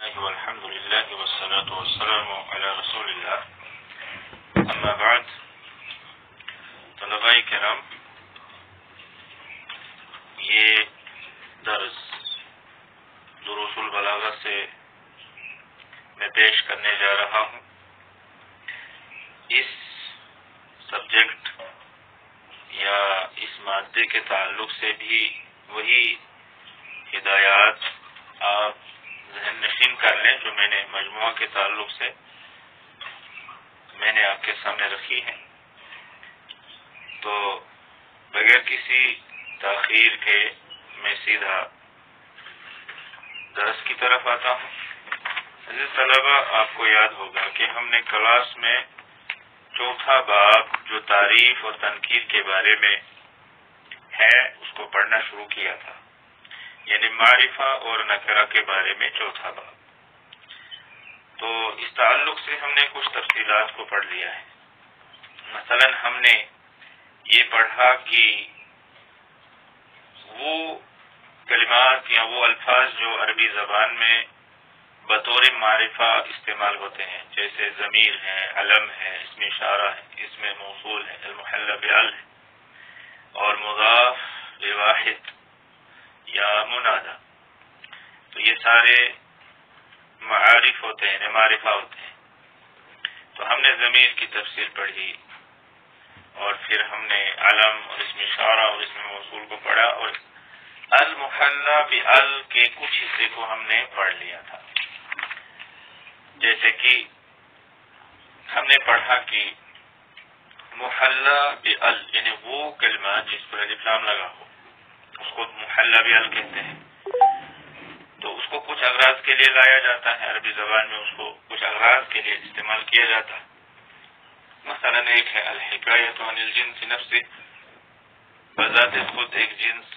الله والحمد لله والصلاة والسلام على رسول الله اما بعد طلباء کرام، یہ درس دروس البلاغہ سے میں پیش کرنے جا رہا ہوں۔ اس سبجیکٹ یا اس مادے کے تعلق سے بھی وہی ہدایات آپ ذہن نشین کر لیں جو میں نے مجموعہ کے تعلق سے میں نے آپ کے سامنے رکھی ہیں۔ تو بغیر کسی تاخیر کے میں سیدھا درس کی طرف آتا ہوں۔ عزیز طلبہ، آپ کو یاد ہوگا کہ ہم نے کلاس میں چوتھا باب جو تعریف اور تنکیر کے بارے میں ہے اس کو پڑھنا شروع کیا تھا، یعنی معرفہ اور نکرہ کے بارے میں چوتھا باب۔ تو اس تعلق سے ہم نے کچھ تفصیلات کو پڑھ لیا ہے۔ مثلا ہم نے یہ پڑھا کہ وہ کلمات یا وہ الفاظ جو عربی زبان میں بطور معرفہ استعمال ہوتے ہیں، جیسے ضمیر ہے، علم ہے، اسم اشارہ ہے، اسم موصول ہے، المحل بعل ہے، اور مضاف لواحد یا منادہ، تو یہ سارے معارف ہوتے ہیں، معرفہ ہوتے ہیں۔ تو ہم نے ضمیر کی تفسیر پڑھی، اور پھر ہم نے علم اور اسم اشارہ اور اسم موصول کو پڑھا، اور المحلہ بعل کے کچھ حصے کو ہم نے پڑھ لیا تھا۔ جیسے کہ ہم نے پڑھا کہ محلہ بعل یعنی وہ کلمہ جس پر الف لام لگا ہو اس کو محلہ بعل کہتے ہیں۔ تو اس کو کچھ اغراض کے لیے لایا جاتا ہے، عربی زبان میں اس کو کچھ اغراض کے لیے استعمال کیا جاتا ہے۔ مثلا ایک ہے الحکایۃ عن الجنس نفسہ، بذات خود ایک جنس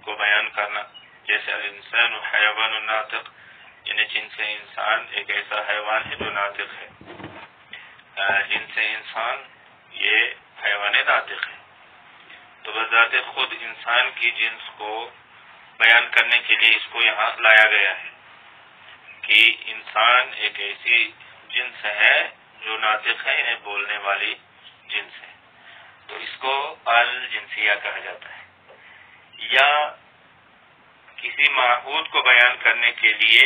کو بیان کرنا، جیسے الانسان حیوان ناطق، یعنی جنس انسان ایک ایسا حیوان ہے جو ناطق ہے۔ جنس انسان یہ حیوان ناطق ہے، تو بذات خود انسان کی جنس کو بیان کرنے کے لیے اس کو یہاں لایا گیا ہے کہ انسان ایک ایسی جنس ہے جو ناطق ہے، یعنی بولنے والی جنس ہے، تو اس کو الجنسیہ کہا جاتا ہے۔ یا کسی معہود کو بیان کرنے کے لیے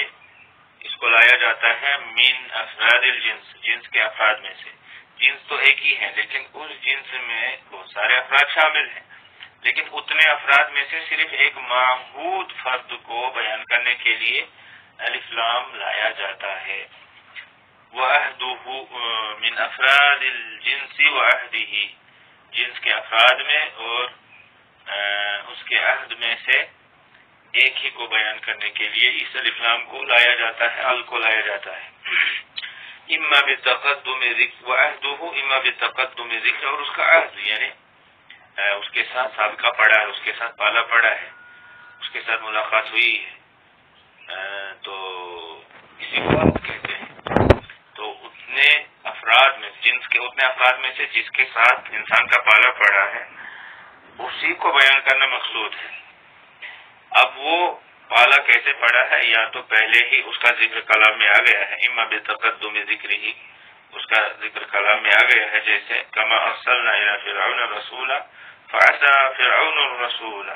اس کو لایا جاتا ہے من افراد الجنس، جنس کے افراد میں سے۔ جنس تو ایک ہی ہے لیکن اس جنس میں بہت سارے افراد شامل ہیں، لیکن اتنے افراد میں سے صرف ایک معہود فرد کو بیان کرنے کے لیے الف لام لایا جاتا ہے۔ وَعَهْدُهُ من افراد الجنس وعہدہ، جنس کے افراد میں اور اس کے عہد میں سے ایک ہی کو بیان کرنے کے لیے اس الف لام کو لایا جاتا ہے، ال کو لایا جاتا ہے۔ اما بتقدم ذکر وعہدہ، اما بتقدم ذکر، اور اس کا عہد یعنی اس کے ساتھ سابقہ پڑا ہے، اس کے ساتھ پالا پڑا ہے، اس کے ساتھ ملاقات ہوئی ہے، تو اسی کو عہد کہتے ہیں۔ تو اتنے افراد میں، جنس کے اتنے افراد میں سے جس کے ساتھ انسان کا پالا پڑا ہے اسی کو بیان کرنا مقصود ہے۔ اب وہ پالا کیسے پڑا ہے؟ یا تو پہلے ہی اس کا ذکر کلام میں آ گیا ہے، اما بتقدم ذکر ہی، اس کا ذکر کلام میں آ گیا ہے، جیسے کما ارسلنا الی فرعون رسولا فعصى فرعون الرسول،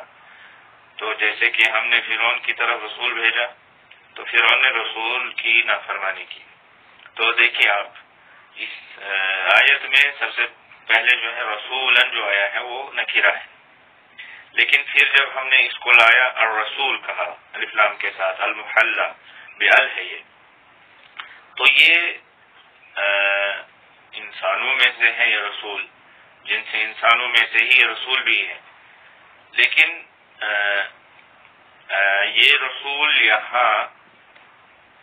تو جیسے کہ ہم نے فرعون کی طرف رسول بھیجا تو فرعون نے رسول کی نافرمانی کی۔ تو دیکھیے آپ اس آیت میں سب سے پہلے جو ہے رسولاً جو آیا ہے وہ نکرہ ہے، لیکن پھر جب ہم نے اس کو لایا الرسول کہا الف لام کے ساتھ، المحلہ بعل ہے یہ، تو یہ انسانوں میں سے ہے یہ رسول، جن سے انسانوں میں سے ہی یہ رسول بھی ہے، لیکن یہ رسول یہاں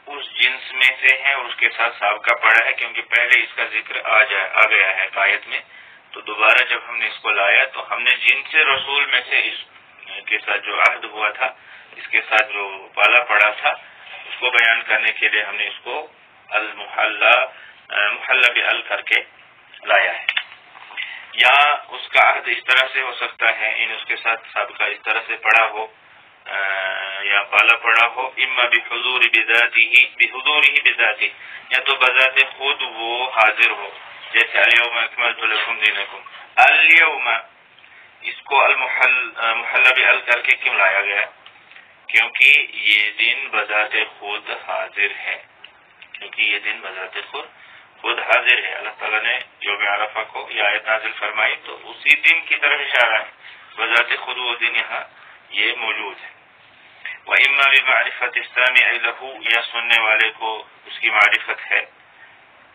اس جنس میں سے ہے اور اس کے ساتھ سابقہ پڑا ہے، کیونکہ پہلے اس کا ذکر آ گیا ہے آیت میں۔ تو دوبارہ جب ہم نے اس کو لایا تو ہم نے جن سے رسول میں سے اس کے ساتھ جو عہد ہوا تھا، اس کے ساتھ جو پالا پڑا تھا، اس کو بیان کرنے کے لیے ہم نے اس کو المحلہ محلہ بعل کر کے لایا ہے۔ یا اس کا عہد اس طرح سے ہو سکتا ہے، اس کے ساتھ سابقہ اس طرح سے پڑا ہو یا پالا پڑا ہو، اما بحضور بذاتہ، یا تو بذات خود وہ حاضر ہو، جیسے الیوم اکملت لکم دینکم۔ الیوم اس کو محلہ بال کر کے کیوں لایا گیا؟ کیونکہ یہ دن بذات خود حاضر ہے، کیونکہ یہ دن بذات خود حاضر ہے۔ اللہ تعالیٰ نے یوم عرفہ کو یہ آیت نازل فرمائی تو اسی دن کی طرف اشارہ ہے، بذات خود وہ دن یہاں یہ موجود ہے۔ وَإِمَّا بِمَعْرِفَةِ السَّامِعِ لَهُ، یا سننے والے کو اس کی معرفت ہے،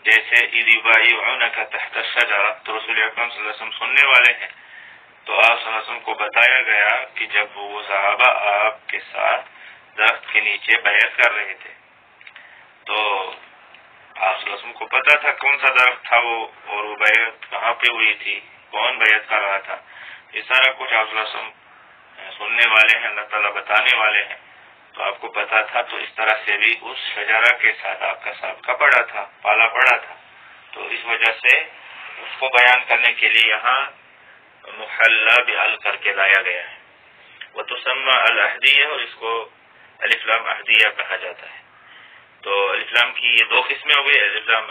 جیسے اِذْ يُبَايِعُونَكَ تَحْتَ الشَّجَرَةِ، تو رسول اکرم صلی اللہ علیہ وسلم سننے والے ہیں، تو آپ صلی اللہ علیہ وسلم کو بتایا گیا کہ جب وہ صحابہ آپ کے ساتھ درخت کے نیچے بیعت کر رہے تھے تو آپ صلی اللہ علیہ وسلم کو پتا تھا کون سا درخت تھا وہ، اور وہ بیعت کہاں پہ ہوئی تھی، کون بیعت کر رہا تھا، یہ سارا کچھ آپ صلی اللہ علیہ وسلم سننے والے ہیں، اللہ تعالیٰ بتانے والے ہیں، تو آپ کو پتا تھا، تو اس طرح سے بھی اس شجرہ کے ساتھ آپ کا سابقہ پڑا تھا، پالا پڑا تھا، تو اس وجہ سے اس کو بیان کرنے کے لیے یہاں محلہ بال کر کے لایا گیا ہے۔ وتسمى العہدیہ، اور اس کو الف لام عہدیہ کہا جاتا ہے۔ تو الف لام کی یہ دو قسمیں ہو گئی، الف لام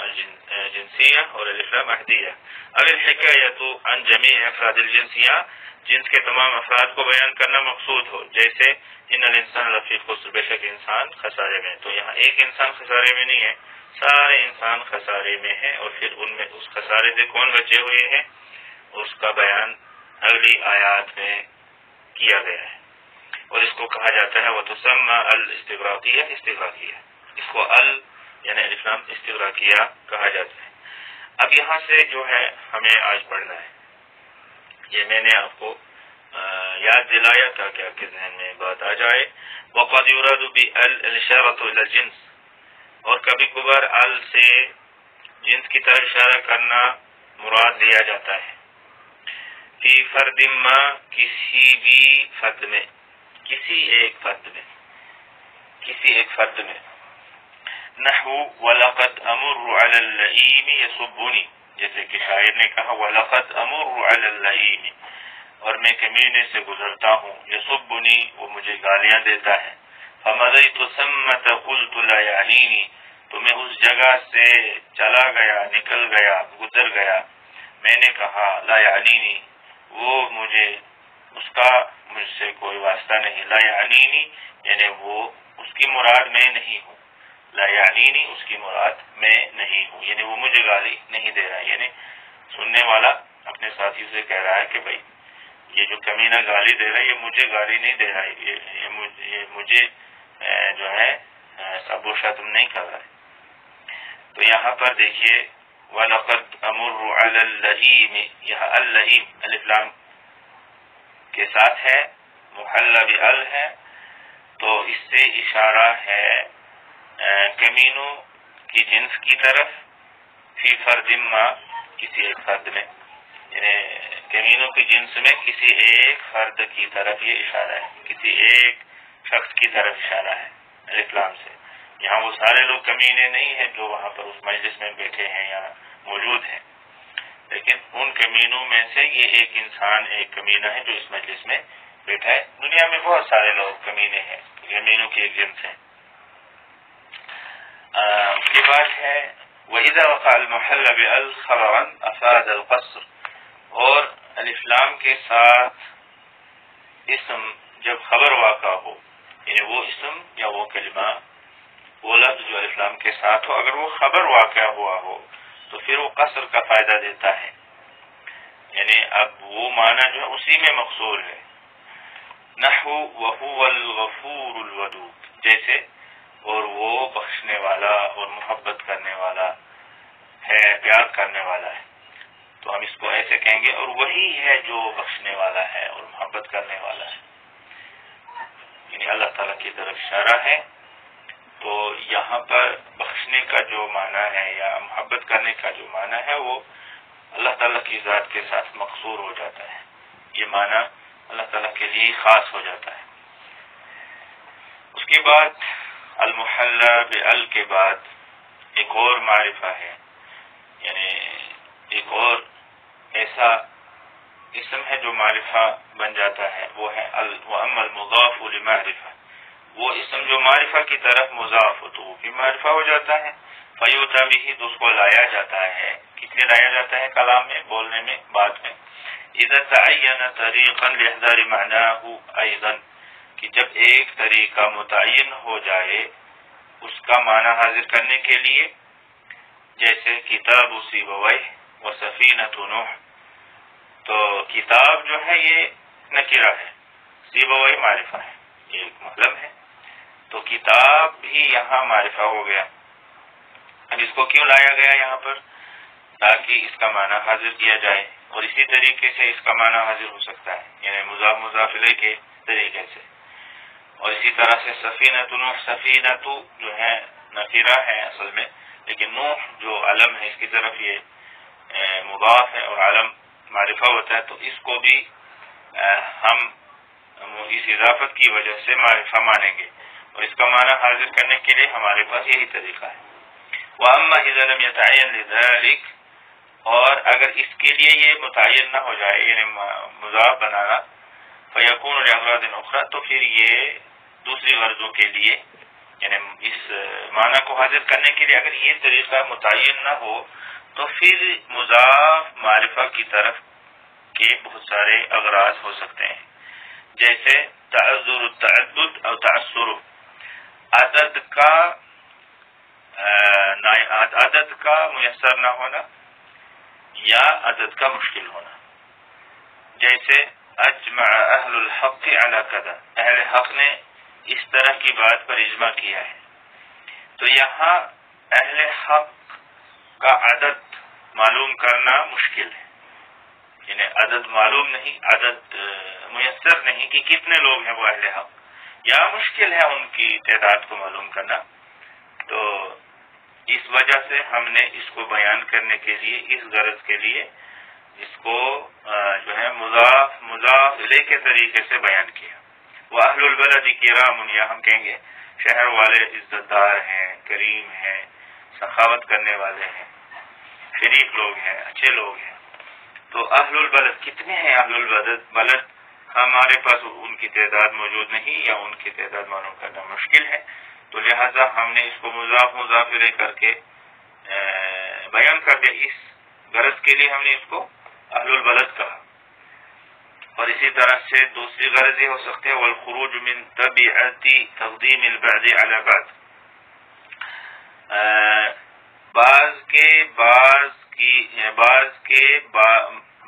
جنسیہ اور الف لام عہدیہ۔ اگر الحکایۃ عن جمیع افراد الجنسیہ، جنس کے تمام افراد کو بیان کرنا مقصود ہو، جیسے ان الانسان لفی خسر، بے شک انسان خسارے میں، تو یہاں ایک انسان خسارے میں نہیں ہے، سارے انسان خسارے میں ہیں، اور پھر ان میں اس خسارے سے کون بچے ہوئے ہیں اس کا بیان اگلی آیات میں کیا گیا ہے، اور اس کو کہا جاتا ہے وتسمى الاستغراقیہ، استغراقیہ، اس کو یعنی الف لام استغراقیہ کہا جاتا ہے۔ اب یہاں سے جو ہے ہمیں آج پڑھنا ہے، یہ میں نے آپ کو یاد دلایا تاکہ آپ کے ذہن میں بات آ جائے۔ وقد يراد بالاشارۃ الى الجنس، اور کبھی کبھار ال سے جنس کی طرف اشارہ کرنا مراد لیا جاتا ہے، فی فرد ما، کسی بھی فرد میں، کسی ایک فرد میں، نحو وَلَقَدْ أَمُرُّ عَلَى اللَّئِيمِ يَصُبُّنِي، جیسے کہ شاعر نے کہا وَلَقَدْ أَمُرُّ عَلَى اللَّئِيمِ، اور میں کمینے سے گزرتا ہوں، يَصُبُّنِي، وہ مجھے گالیاں دیتا ہے، فَمَضَيْتُ ثَمَّةَ قُلْتُ لَا يَعْنِينِي، تو میں اس جگہ سے چلا گیا، نکل گیا، گزر گیا، میں نے کہا لا یعنینی، وہ مجھے، اس کا مجھ سے کوئی واسطہ نہیں، لا یعنینی یعنی وہ اس کی مراد میں نہیں ہوں، لا یعنینی اس کی مراد میں نہیں ہوں، یعنی وہ مجھے گالی نہیں دے رہا ہے، یعنی سننے والا اپنے ساتھی سے کہہ رہا ہے کہ بھائی یہ جو کمینہ گالی دے رہا ہے یہ مجھے گالی نہیں دے رہا ہے، یہ مجھے جو ہے سب و شتم نہیں کر رہا ہے۔ تو یہاں پر دیکھیے وَلَقَدْ أَمُرُّ عَلَى اللَّئِيمِ، یہاں اللئیم الف لام کے ساتھ ہے، محلہ بال ہے، تو اس سے اشارہ ہے کمینوں کی جنس کی طرف، فی فرد ما، کسی ایک فرد میں، یعنی کمینوں کی جنس میں کسی ایک فرد کی طرف یہ اشارہ ہے، کسی ایک شخص کی طرف اشارہ ہے الف لام سے۔ یہاں وہ سارے لوگ کمینے نہیں ہیں جو وہاں پر اس مجلس میں بیٹھے ہیں یا موجود ہیں، لیکن ان کمینوں میں سے یہ ایک انسان ایک کمینہ ہے جو اس مجلس میں بیٹھا ہے۔ دنیا میں بہت سارے لوگ کمینے ہیں، کمینوں کی ایک جنس ہے۔ اس کے بعد ہے وَإِذَا وَقَعَ الْمُحَلَّ بِأَلْ خَبَرًا أَفَادَ الْقَصْرَ، اور الف لام کے ساتھ اسم جب خبر واقع ہو، یعنی وہ اسم یا وہ کلمہ، وہ لفظ جو الف لام کے ساتھ ہو، اگر وہ خبر واقع ہوا ہو تو پھر وہ قصر کا فائدہ دیتا ہے، یعنی اب وہ معنی جو ہے اسی میں مقصور ہے۔ نحو وَهُوَ الْغَفُورُ الْوَدُودُ، جیسے اور وہ بخشنے والا اور محبت کرنے والا ہے، پیار کرنے والا ہے، تو ہم اس کو ایسے کہیں گے اور وہی ہے جو بخشنے والا ہے اور محبت کرنے والا ہے، یعنی اللہ تعالیٰ کی طرف اشارہ ہے۔ تو یہاں پر بخشنے کا جو معنی ہے یا محبت کرنے کا جو معنی ہے وہ اللہ تعالیٰ کی ذات کے ساتھ مقصور ہو جاتا ہے، یہ معنی اللہ تعالیٰ کے لیے خاص ہو جاتا ہے۔ اس کے بعد المحلہ بال کے بعد ایک اور معرفہ ہے، یعنی ایک اور ایسا اسم ہے جو معرفہ بن جاتا ہے وہ ہے وَأَمَّا الْمُضَافُ لِمَعْرِفَةٍ، وہ اسم جو معرفہ کی طرف مضاف ہو تو وہ بھی معرفہ ہو جاتا ہے. فَيُؤْتَى بِهِ، تو اس کو لایا جاتا ہے. کس لیے لایا جاتا ہے؟ کلام میں، بولنے میں، بات میں. اذا تعین طریقا لاحضار معناہ ایضا، کہ جب ایک طریقہ متعین ہو جائے اس کا معنی حاضر کرنے کے لیے، جیسے کتاب سیبویہ و سفینۃ نوح. تو کتاب جو ہے یہ نکرہ ہے، سیبویہ معرفہ ہے، یہ ایک معلم ہے. تو کتاب بھی یہاں معرفہ ہو گیا. اب اس کو کیوں لایا گیا یہاں پر؟ تاکہ اس کا معنی حاضر کیا جائے. اور اسی طریقے سے اس کا معنی حاضر ہو سکتا ہے، یعنی مضاف مضاف الیہ کے طریقے سے. اور اسی طرح سے سفینۃ نوح، سفینۃ جو ہے نکرہ ہے اصل میں، لیکن نوح جو علم ہے اس کی طرف یہ مضاف ہے اور علم معرفہ ہوتا ہے. تو اس کو بھی ہم اس اضافت کی وجہ سے معرفہ مانیں گے، اور اس کا معنی حاضر کرنے کے لیے ہمارے پاس یہی طریقہ ہے. وَأَمَّا إِذَا لَمْ يَتَعَيَّنْ لِذَلِكَ، اور اگر اس کے لیے یہ متعین نہ ہو جائے یعنی مضاف بنانا، فَيَكُونُ لِأَغْرَاضٍ أُخْرَى، تو پھر یہ دوسری غرضوں کے لیے، یعنی اس معنی کو حاضر کرنے کے لیے اگر یہ طریقہ متعین نہ ہو تو پھر مضاف معرفہ کی طرف کے بہت سارے اغراض ہو سکتے ہیں، جیسے تعذر التعدد اور تعسر، عدد کا میسر نہ ہونا یا عدد کا مشکل ہونا. جیسے اجمع اہل الحق علی کذا، اہل حق نے اس طرح کی بات پر اجماع کیا ہے. تو یہاں اہل حق کا عدد معلوم کرنا مشکل ہے، یعنی عدد معلوم نہیں، عدد میسر نہیں کہ کتنے لوگ ہیں وہ اہل حق، یا مشکل ہے ان کی تعداد کو معلوم کرنا. تو اس وجہ سے ہم نے اس کو بیان کرنے کے لیے، اس غرض کے لیے اس کو جو ہے مضاف الیہ کے طریقے سے بیان کیا. وَأَهْلُ الْبَلَدِ كِرَامٌ، یا ہم کہیں گے شہر والے عزت دار ہیں، کریم ہیں، سخاوت کرنے والے ہیں، شریف لوگ ہیں، اچھے لوگ ہیں. تو اہل البلد کتنے ہیں؟ اہل البلد ہمارے پاس ان کی تعداد موجود نہیں، یا ان کی تعداد معلوم کرنا مشکل ہے. تو لہذا ہم نے اس کو مضاف الیہ کر کے بیان کر دیا. اس غرض کے لیے ہم نے اس کو اہل البلد کہا. اور اسی طرح سے دوسری غرض یہ ہو سکتے ہیں والخروج من طبیعت تقدیم البعض علی بعض،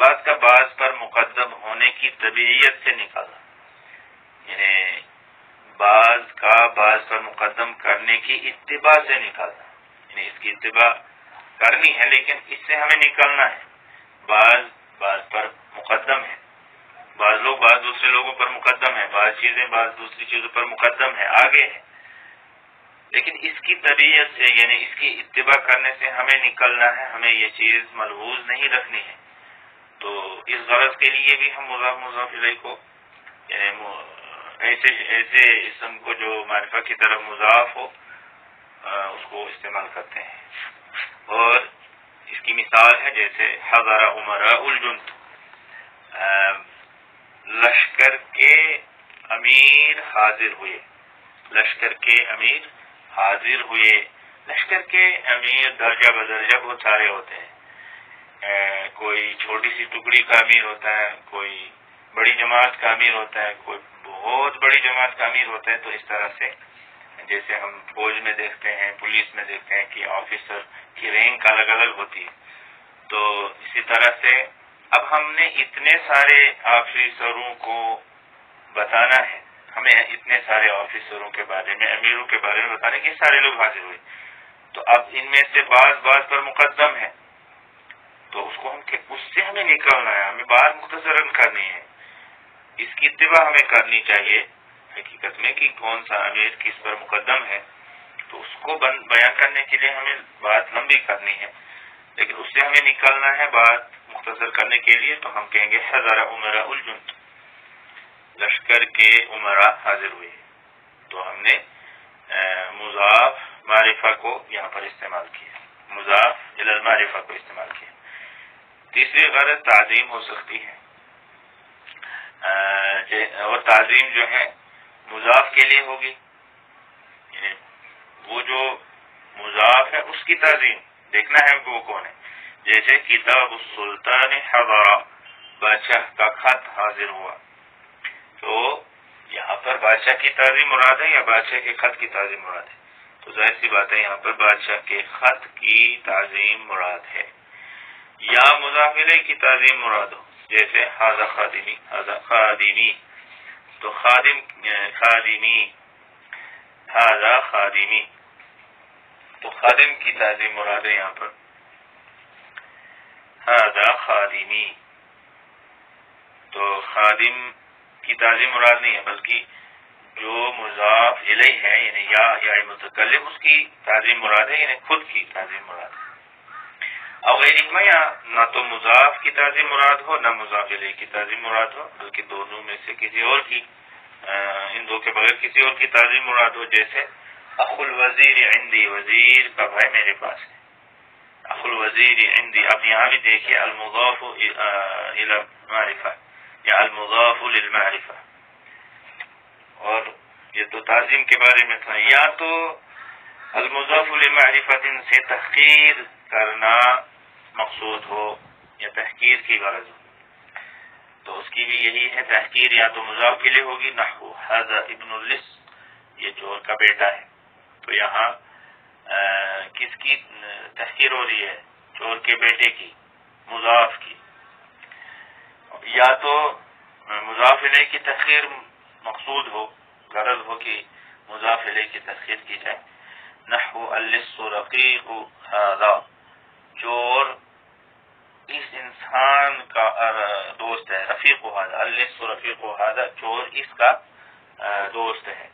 بعض کا بعض پر مقدم ہونے کی طبیعت سے نکالنا، یعنی بعض کا بعض پر مقدم کرنے کی اتباع سے نکالنا. یعنی اس کی اتباع کرنی ہے لیکن اس سے ہمیں نکلنا ہے. بعض پر مقدم ہے، بعض لوگ بعض دوسرے لوگوں پر مقدم ہے، بعض چیزیں بعض دوسری چیزوں پر مقدم ہے، آگے ہے، لیکن اس کی طبیعت سے یعنی اس کی اتباع کرنے سے ہمیں نکلنا ہے، ہمیں یہ چیز ملحوظ نہیں رکھنی ہے. تو اس غرض کے لیے بھی ہم مضاف الیہ کو یعنی ایسے اسم کو جو معرفہ کی طرف مضاف ہو اس کو استعمال کرتے ہیں. اور اس کی مثال ہے جیسے حضر امراء الجند، لشکر کے امیر حاضر ہوئے، لشکر کے امیر حاضر ہوئے. لشکر کے امیر درجہ بدرجہ بہت سارے ہوتے ہیں، کوئی چھوٹی سی ٹکڑی کا امیر ہوتا ہے، کوئی بڑی جماعت کا امیر ہوتا ہے، کوئی بہت بڑی جماعت کا امیر ہوتا ہے. تو اس طرح سے جیسے ہم فوج میں دیکھتے ہیں، پولیس میں دیکھتے ہیں کہ آفیسر کی رینک الگ الگ ہوتی ہے. تو اسی طرح سے اب ہم نے اتنے سارے آفیسروں کو بتانا ہے، ہمیں اتنے سارے آفیسروں کے بارے میں، امیروں کے بارے میں بتانے کہ سارے لوگ حاضر ہوئے. تو اب ان میں سے بعض پر مقدم ہے، تو اس کو اس سے ہمیں نکلنا ہے، ہمیں بات مختصراً کرنی ہے. اس کی اتباع ہمیں کرنی چاہیے حقیقت میں کہ کون سا امیر کس پر مقدم ہے. تو اس کو بیان کرنے کے لیے ہمیں بات لمبی کرنی ہے، لیکن اس سے ہمیں نکلنا ہے بات مختصر کرنے کے لیے. تو ہم کہیں گے حضر امراء الجند، لشکر کے عمراء حاضر ہوئے. تو ہم نے مضاف معرفہ کو یہاں پر استعمال کیا، مضاف الی المعرفہ کو استعمال کیا. تیسری غرض تعظیم ہو سکتی ہے، اور تعظیم جو ہے مضاف کے لیے ہوگی، یعنی وہ جو مضاف ہے اس کی تعظیم دیکھنا ہے وہ کون ہے. جیسے کتاب السلطان حضر، بادشاہ کا خط حاضر ہوا، تو یہاں پر بادشاہ کی تعظیم مراد ہے یا بادشاہ کے خط کی تعظیم مراد ہے؟ تو ظاہر سی بات ہے یہاں پر بادشاہ کے خط کی تعظیم مراد ہے، یا مضاف الیہ کی تعظیم مراد ہو، جیسے ھذا خادمی، ھذا خادمی، تو خادمی، ھذا خادمی، تو خادم کی تعظیم مراد ہے یہاں پر، ھذا خادمی. تو خادم کی تعظیم مراد نہیں ہے، بلکہ جو مضاف الیہ ہے یعنی یا متکلم، اس کی تعظیم مراد ہے، یعنی خود کی تعظیم مراد ہے. اور غیر میں یا نہ تو مضاف کی تعظیم مراد ہو نہ مضاف الیہ کی تعظیم مراد ہو، بلکہ دونوں میں سے کسی اور کی، ان دو کے بغیر کسی اور کی تعظیم مراد ہو. جیسے اخو الوزیر عندی، وزیر کا بھائی میرے پاس ہے، اخو الوزیر عندی. اب یہاں بھی دیکھیے المضاف الی معرفہ یا المضاف للمعرفہ، اور یہ تو تعظیم کے بارے میں تھا. یا تو المضاف لمعرفت سے تحقیر کرنا مقصود ہو یا تحقیر کی غرض ہو، تو اس کی بھی یہی ہے تحقیر، یا تو مضاف کے لیے ہوگی، نحو ھذا ابن اللص، یہ چور کا بیٹا ہے. تو یہاں کس کی تحقیر ہو رہی ہے؟ چور کے بیٹے کی، مضاف کی. یا تو مضاف الیہ کی تحقیر مقصود ہو، غرض ہو کہ مضاف الیہ کی تحقیر کی جائے، نحو اللص رقیق ھذا، چور اس انسان کا دوست ہے، رفیق ھذا، اللص رفیق ھذا، چور اس کا دوست ہے.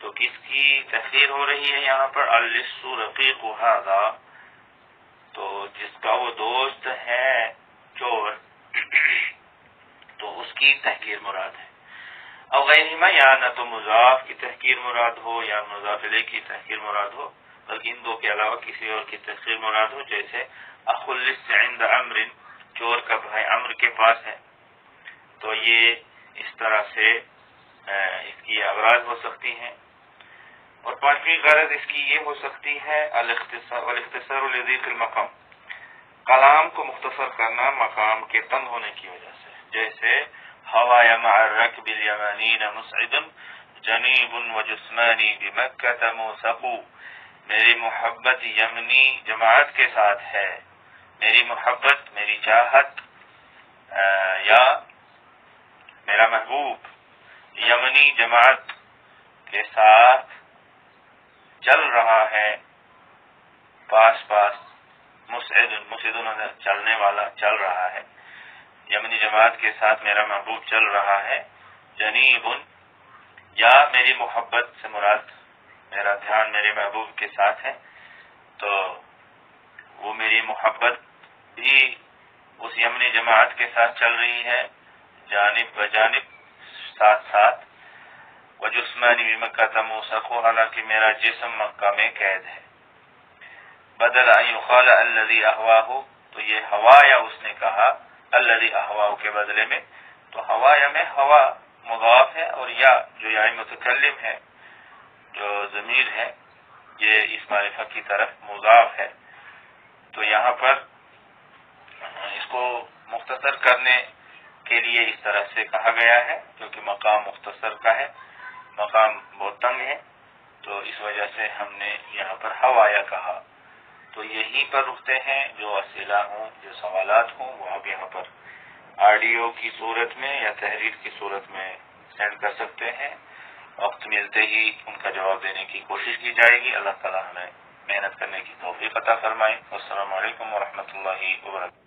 تو کس کی تحقیر ہو رہی ہے یہاں پر؟ اللص رفیق ھذا، تو جس کا وہ دوست ہے چور، تو اس کی تحقیر مراد ہے. اور غیر میں یا نہ تو مضاف کی تحقیر مراد ہو یا مضاف الیہ کی تحقیر مراد ہو، بلکہ ان دو کے علاوہ کسی اور کی تحقیر مراد ہو. جیسے اخو اللص عند عمرو، چور کا بھائی عمرو کے پاس ہے. تو یہ اس طرح سے اس کی اغراض ہو سکتی ہیں. اور پانچویں غرض اس کی یہ ہو سکتی ہے الاختصار لضیق المقام، کلام کو مختصر کرنا مقام کے تنگ ہونے کی وجہ سے. جیسے ہوایا مع الرکب الیمانین مسعد جنیب وجسمانی بمکہ موثق، میری محبت یمنی جماعت کے ساتھ ہے، میری محبت، میری چاہت یا میرا محبوب یمنی جماعت کے ساتھ چل رہا ہے، پاس پاس، مسعد چلنے والا، چل رہا ہے، یمنی جماعت کے ساتھ میرا محبوب چل رہا ہے. جنیب، یا میری محبت سے مراد میرا دھیان میرے محبوب کے ساتھ ہے، تو وہ میری محبت بھی اس یمنی جماعت کے ساتھ چل رہی ہے، جانب بجانب، ساتھ ساتھ. وجسمانی بمکہ موثق، حالانکہ میرا جسم مکہ میں قید ہے. بدل ان یقال الذی اہواہ، تو یہ ہوایا اس نے کہا الذی اہواہ کے بدلے میں، تو ہوایا میں ہوا مضاف ہے، اور یا جو یا متکلم ہے، جو ضمیر ہے، یہ اس معرفہ کی طرف مضاف ہے. تو یہاں پر اس کو مختصر کرنے کے لیے اس طرح سے کہا گیا ہے، کیونکہ مقام مختصر کا ہے، مقام بہت تنگ ہے، تو اس وجہ سے ہم نے یہاں پر ہوایا کہا. تو یہیں پر رکتے ہیں، جو اسئلہ ہوں، جو سوالات ہوں، وہ آپ یہاں پر آڈیو کی صورت میں یا تحریر کی صورت میں سینڈ کر سکتے ہیں. وقت ملتے ہی ان کا جواب دینے کی کوشش کی جائے گی. اللہ تعالیٰ ہمیں محنت کرنے کی توفیق عطا فرمائے. السلام علیکم ورحمۃ اللہ وبرکاتہ.